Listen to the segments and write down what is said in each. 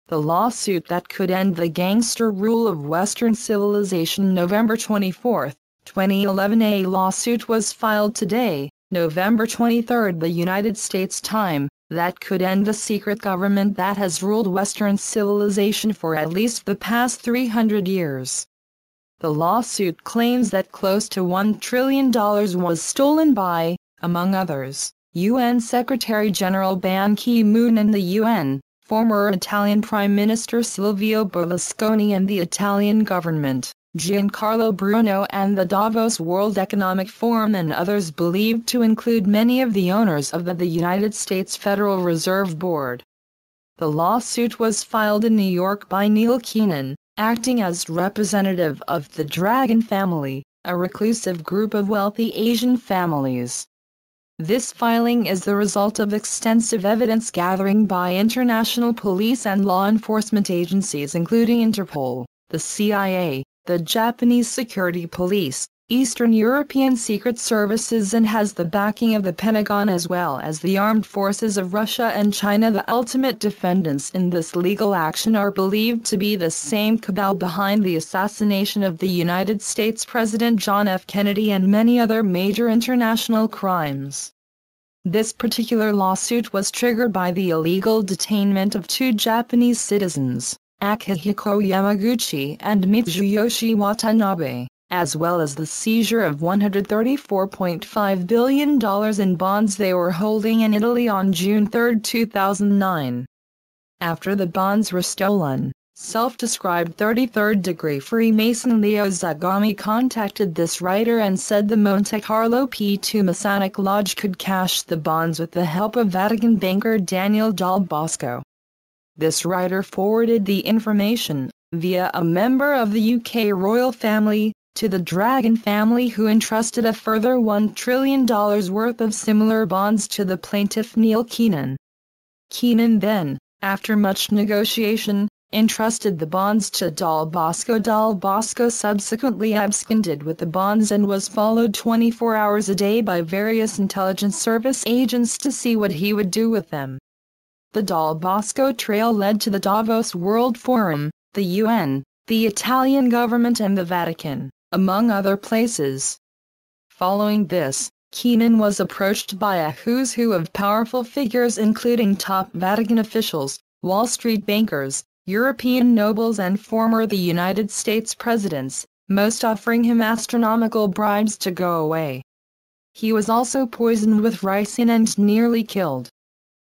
The lawsuit that could end the gangster rule of Western civilization. November 24, 2011. A lawsuit was filed today, November 23, the United States time, that could end the secret government that has ruled Western civilization for at least the past 300 years. The lawsuit claims that close to $1 trillion was stolen by, among others, UN Secretary-General Ban Ki-moon and the UN, former Italian Prime Minister Silvio Berlusconi and the Italian government, Giancarlo Bruno and the Davos World Economic Forum and others believed to include many of the owners of the United States Federal Reserve Board. The lawsuit was filed in New York by Neil Keenan, acting as representative of the Dragon family, a reclusive group of wealthy Asian families. This filing is the result of extensive evidence gathering by international police and law enforcement agencies including Interpol, the CIA, the Japanese Security Police, Eastern European Secret Services, and has the backing of the Pentagon as well as the armed forces of Russia and China. The ultimate defendants in this legal action are believed to be the same cabal behind the assassination of the United States President John F. Kennedy and many other major international crimes. This particular lawsuit was triggered by the illegal detainment of two Japanese citizens, Akihiko Yamaguchi and Mitsuyoshi Watanabe, as well as the seizure of $134.5 billion in bonds they were holding in Italy on June 3, 2009. After the bonds were stolen, self-described 33rd-degree Freemason Leo Zagami contacted this writer and said the Monte Carlo P2 Masonic Lodge could cash the bonds with the help of Vatican banker Daniel Dal Bosco. This writer forwarded the information, via a member of the UK royal family, to the Dragon family, who entrusted a further $1 trillion worth of similar bonds to the plaintiff Neil Keenan. Keenan then, after much negotiation, entrusted the bonds to Dal Bosco. Dal Bosco subsequently absconded with the bonds and was followed 24 hours a day by various intelligence service agents to see what he would do with them. The Dal Bosco trail led to the Davos World Forum, the UN, the Italian government and the Vatican, among other places. Following this, Keenan was approached by a who's who of powerful figures including top Vatican officials, Wall Street bankers, European nobles and former United States presidents, most offering him astronomical bribes to go away. He was also poisoned with ricin and nearly killed.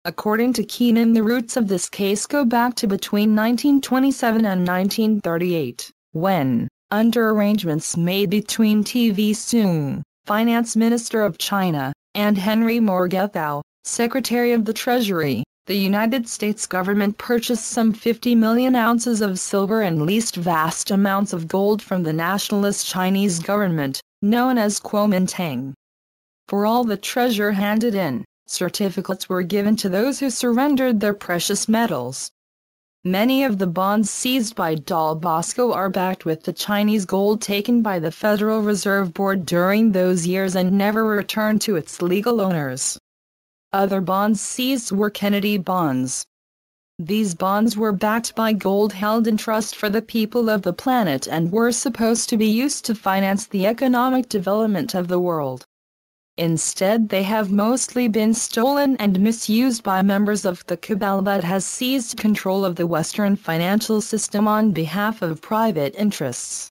According to Keenan, the roots of this case go back to between 1927 and 1938, when, under arrangements made between TV Soong, Finance Minister of China, and Henry Morgenthau, Secretary of the Treasury, the United States government purchased some 50 million ounces of silver and leased vast amounts of gold from the nationalist Chinese government, known as Kuomintang. For all the treasure handed in, certificates were given to those who surrendered their precious metals. Many of the bonds seized by Dal Bosco are backed with the Chinese gold taken by the Federal Reserve Board during those years and never returned to its legal owners. Other bonds seized were Kennedy bonds. These bonds were backed by gold held in trust for the people of the planet and were supposed to be used to finance the economic development of the world. Instead, they have mostly been stolen and misused by members of the cabal that has seized control of the Western financial system on behalf of private interests.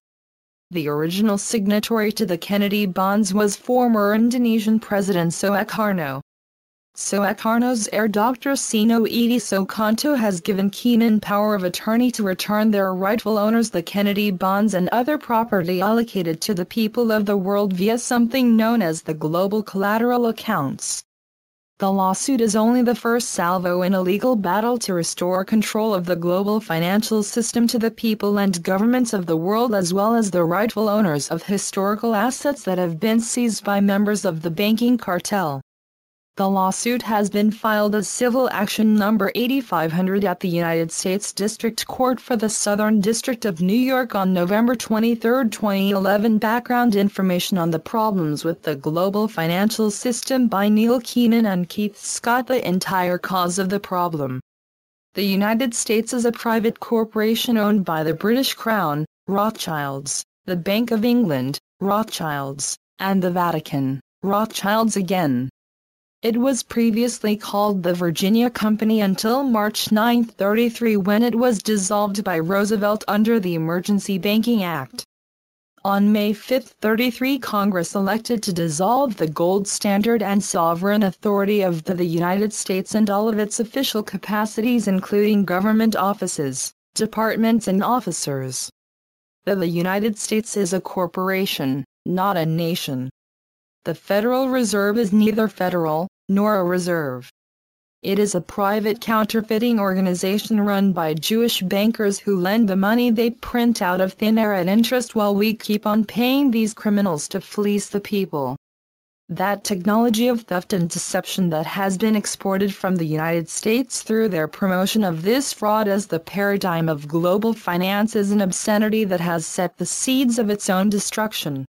The original signatory to the Kennedy bonds was former Indonesian President Sukarno. Sukarno's heir Dr. Sino Edi Sukanto has given Keenan power of attorney to return their rightful owners the Kennedy bonds and other property allocated to the people of the world via something known as the Global Collateral Accounts. The lawsuit is only the first salvo in a legal battle to restore control of the global financial system to the people and governments of the world as well as the rightful owners of historical assets that have been seized by members of the banking cartel. The lawsuit has been filed as civil action number 8500 at the United States District Court for the Southern District of New York on November 23, 2011. Background information on the problems with the global financial system by Neil Keenan and Keith Scott. The entire cause of the problem. The United States is a private corporation owned by the British Crown, Rothschilds, the Bank of England, Rothschilds, and the Vatican, Rothschilds again. It was previously called the Virginia Company until March 9, 1933, when it was dissolved by Roosevelt under the Emergency Banking Act. On May 5, 1933, Congress elected to dissolve the gold standard and sovereign authority of the United States and all of its official capacities, including government offices, departments and officers. The United States is a corporation, not a nation. The Federal Reserve is neither federal, nor a reserve. It is a private counterfeiting organization run by Jewish bankers who lend the money they print out of thin air at interest while we keep on paying these criminals to fleece the people. That technology of theft and deception that has been exported from the United States through their promotion of this fraud as the paradigm of global finance is an obscenity that has set the seeds of its own destruction.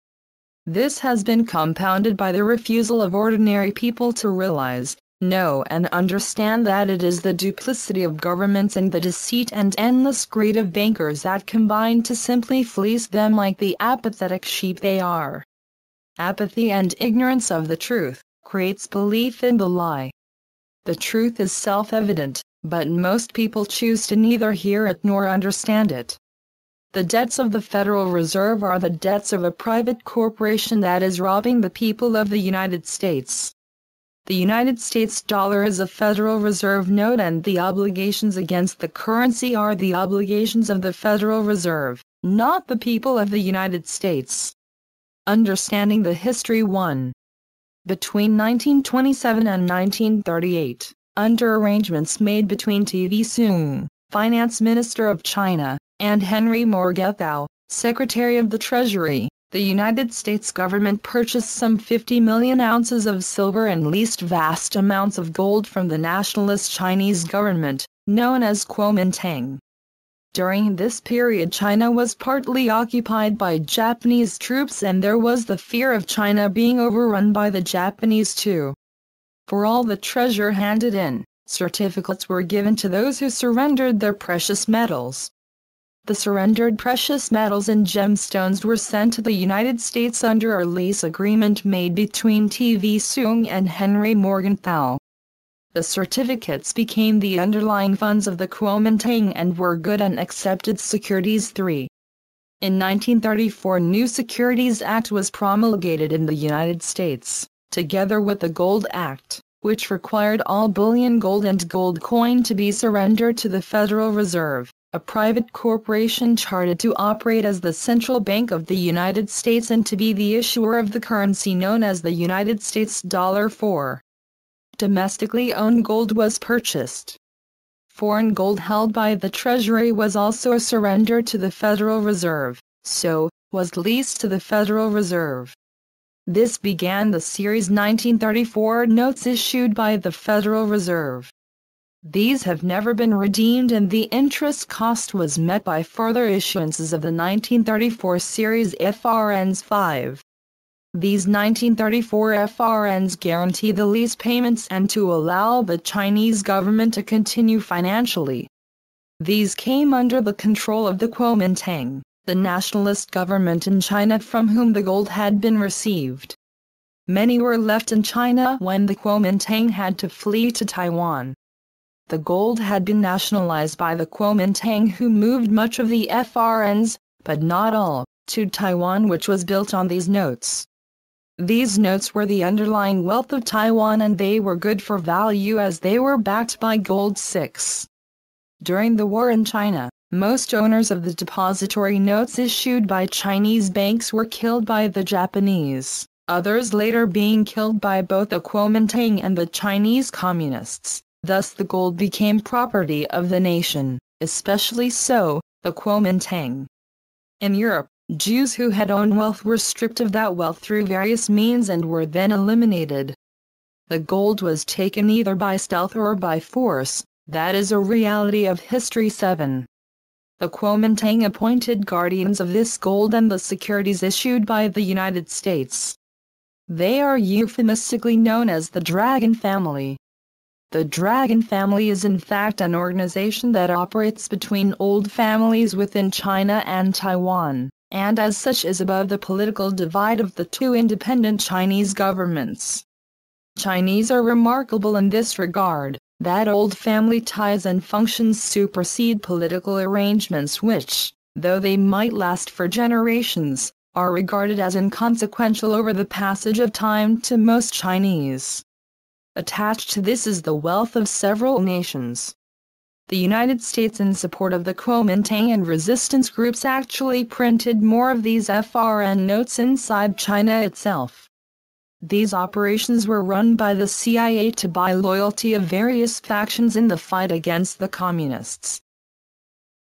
This has been compounded by the refusal of ordinary people to realize, know and understand that it is the duplicity of governments and the deceit and endless greed of bankers that combine to simply fleece them like the apathetic sheep they are. Apathy and ignorance of the truth creates belief in the lie. The truth is self-evident, but most people choose to neither hear it nor understand it. The debts of the Federal Reserve are the debts of a private corporation that is robbing the people of the United States. The United States dollar is a Federal Reserve note, and the obligations against the currency are the obligations of the Federal Reserve, not the people of the United States. Understanding the history 1. Between 1927 and 1938, under arrangements made between T.V. Soong, Finance Minister of China, and Henry Morgenthau, Secretary of the Treasury, the United States government purchased some 50 million ounces of silver and leased vast amounts of gold from the nationalist Chinese government, known as Kuomintang. During this period, China was partly occupied by Japanese troops, and there was the fear of China being overrun by the Japanese too. For all the treasure handed in, certificates were given to those who surrendered their precious metals. The surrendered precious metals and gemstones were sent to the United States under a lease agreement made between T.V. Soong and Henry Morgenthau. The certificates became the underlying funds of the Kuomintang and were good and accepted securities. 3. In 1934, new Securities Act was promulgated in the United States, together with the Gold Act, which required all bullion gold and gold coin to be surrendered to the Federal Reserve, a private corporation chartered to operate as the central bank of the United States and to be the issuer of the currency known as the United States dollar. 4. Domestically owned gold was purchased. Foreign gold held by the Treasury was also surrendered to the Federal Reserve, so was leased to the Federal Reserve. This began the Series 1934 notes issued by the Federal Reserve. These have never been redeemed, and the interest cost was met by further issuances of the 1934 Series FRNs 5. These 1934 FRNs guarantee the lease payments and to allow the Chinese government to continue financially. These came under the control of the Kuomintang, the nationalist government in China from whom the gold had been received. Many were left in China when the Kuomintang had to flee to Taiwan. The gold had been nationalized by the Kuomintang, who moved much of the FRNs, but not all, to Taiwan, which was built on these notes. These notes were the underlying wealth of Taiwan, and they were good for value as they were backed by gold. 6. During the war in China, most owners of the depository notes issued by Chinese banks were killed by the Japanese, others later being killed by both the Kuomintang and the Chinese communists. Thus the gold became property of the nation, especially so, the Kuomintang. In Europe, Jews who had owned wealth were stripped of that wealth through various means and were then eliminated. The gold was taken either by stealth or by force. That is a reality of history. 7. The Kuomintang appointed guardians of this gold and the securities issued by the United States. They are euphemistically known as the Dragon family. The Dragon family is in fact an organization that operates between old families within China and Taiwan, and as such is above the political divide of the two independent Chinese governments. Chinese are remarkable in this regard, that old family ties and functions supersede political arrangements which, though they might last for generations, are regarded as inconsequential over the passage of time to most Chinese. Attached to this is the wealth of several nations. The United States, in support of the Kuomintang and resistance groups, actually printed more of these FRN notes inside China itself. These operations were run by the CIA to buy loyalty of various factions in the fight against the Communists.